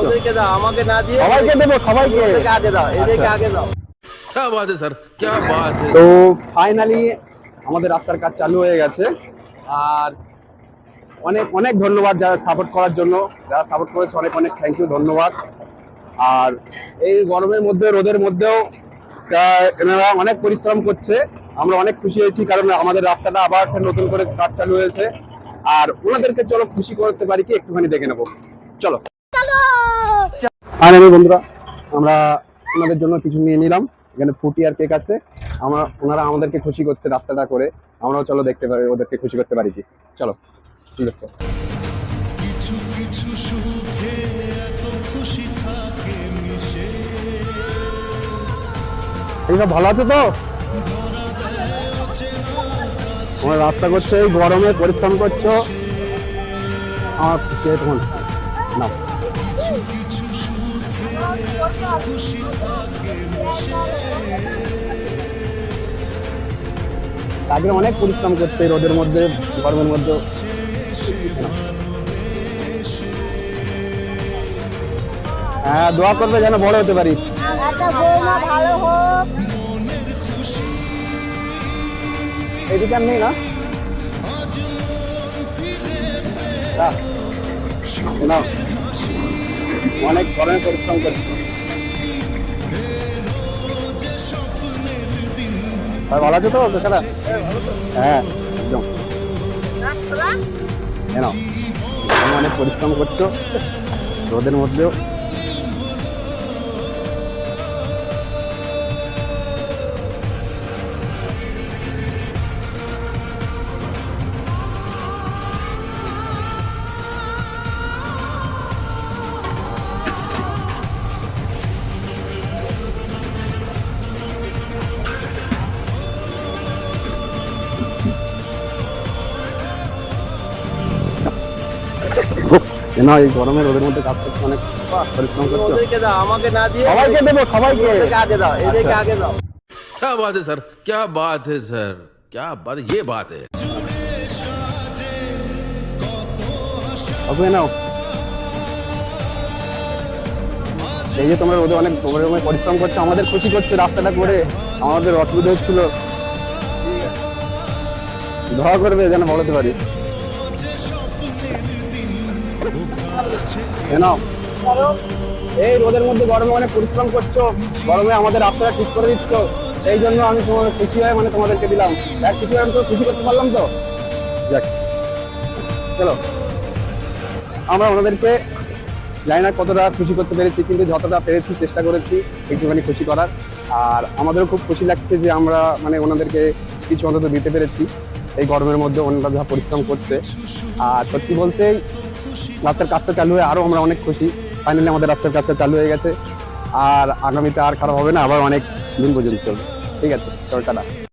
ওদেরকে দাও, আমাকে না দিয়ে সবাইকে দেবো, সবাইকে আগে দাও, এদেরকে আগে দাও। क्या बात है सर, क्या बात है। তো ফাইনালি আমাদের রাস্তার কাজ চালু হয়ে গেছে। আর অনেক অনেক ধন্যবাদ যারা সাপোর্ট করার জন্য, যারা সাপোর্ট করেছে অনেক অনেক থ্যাংক ইউ, ধন্যবাদ। আর এই গরমের মধ্যে রোদের মধ্যেও এনারা অনেক পরিশ্রম করছে, আমরা অনেক খুশি হয়েছি কারণ আমাদের রাস্তাটা আবার নতুন করে কাজ চালু হয়েছে। আর ওনাদেরকে চলো খুশি করতে পারি কি একটুখানি দেখে নেবো, চলো। ফাইনালি বন্ধুরা আমরা ওনাদের জন্য কিছু নিয়ে নিলাম, এখানে ফুটি আর কেক আছে। ওনারা আমাদেরকে খুশি করছে রাস্তাটা করে, আমরাও চলো দেখতে পারি ওদেরকে খুশি করতে পারি কি, চলো ঠিক আছে। কিছু কিছু সুখে এত খুশি থাকে মিশে। এইসব ভালো আছে তো? তোমার রাস্তা করছো, এই গরমে পরিশ্রম করছো, আমার খুশি তখন না। কিছু কিছু সুখে এত খুশি থাকে মিশে। তাকে অনেক পরিশ্রম করছে এই রোদের মধ্যে গরমের মধ্যে। হ্যাঁ দোয়া করবে যেন বড় হতে পারি। এদিকে আর নেই না, অনেক গরমে পরিশ্রম করছে। ভালো আছে তো সেটা? হ্যাঁ একদম। অনেক পরিশ্রম করছো রোদের মধ্যেও। না এই গরমে রোদের মধ্যে কাজ করছে, অনেক পরিশ্রম করছো। ওদেরকে দাও, আমাকে না দিয়ে সবাইকে দেবো, সবাইকে এদেরকে আগে দাও, এদেরকে আগে দাও। क्या बात है सर, क्या बात है सर, क्या बात, ये बात है। ওকে নাও, এই যে তোমরা রোদে অনেক পরিশ্রম করছো, আমাদের খুশি করছে রাস্তাটা করে, আমাদের অসুবিধা হচ্ছিল, দোয়া করবে যেন বলতে পারি। এই রোদের মধ্যে গরমে অনেক পরিশ্রম করছো, গরমে আমাদের রাস্তাটা ঠিক করে দিচ্ছ, সেই জন্য আমি তোমার খুশি হয়ে তোমাদেরকে দিলাম। এক কিছু আমি তো খুশি করতে পারলাম তো, যাক চলো। আমরা ওনাদেরকে জানি না কতটা খুশি করতে পেরেছি, কিন্তু যতটা পেরেছি চেষ্টা করেছি একটুখানি খুশি করার। আর আমাদেরও খুব খুশি লাগছে যে আমরা ওনাদেরকে কিছু অন্তত দিতে পেরেছি এই গরমের মধ্যে, ওনারা যা পরিশ্রম করছে। আর সত্যি বলতে রাস্তার কাজটা চালু হয়ে আরো আমরা অনেক খুশি। ফাইনালি আমাদের রাস্তার কাজটা চালু হয়ে গেছে, আর আগামীতে আর খারাপ হবে না, আবার অনেক দিন পর্যন্ত চলবে। ঠিক আছে, চল টাটা।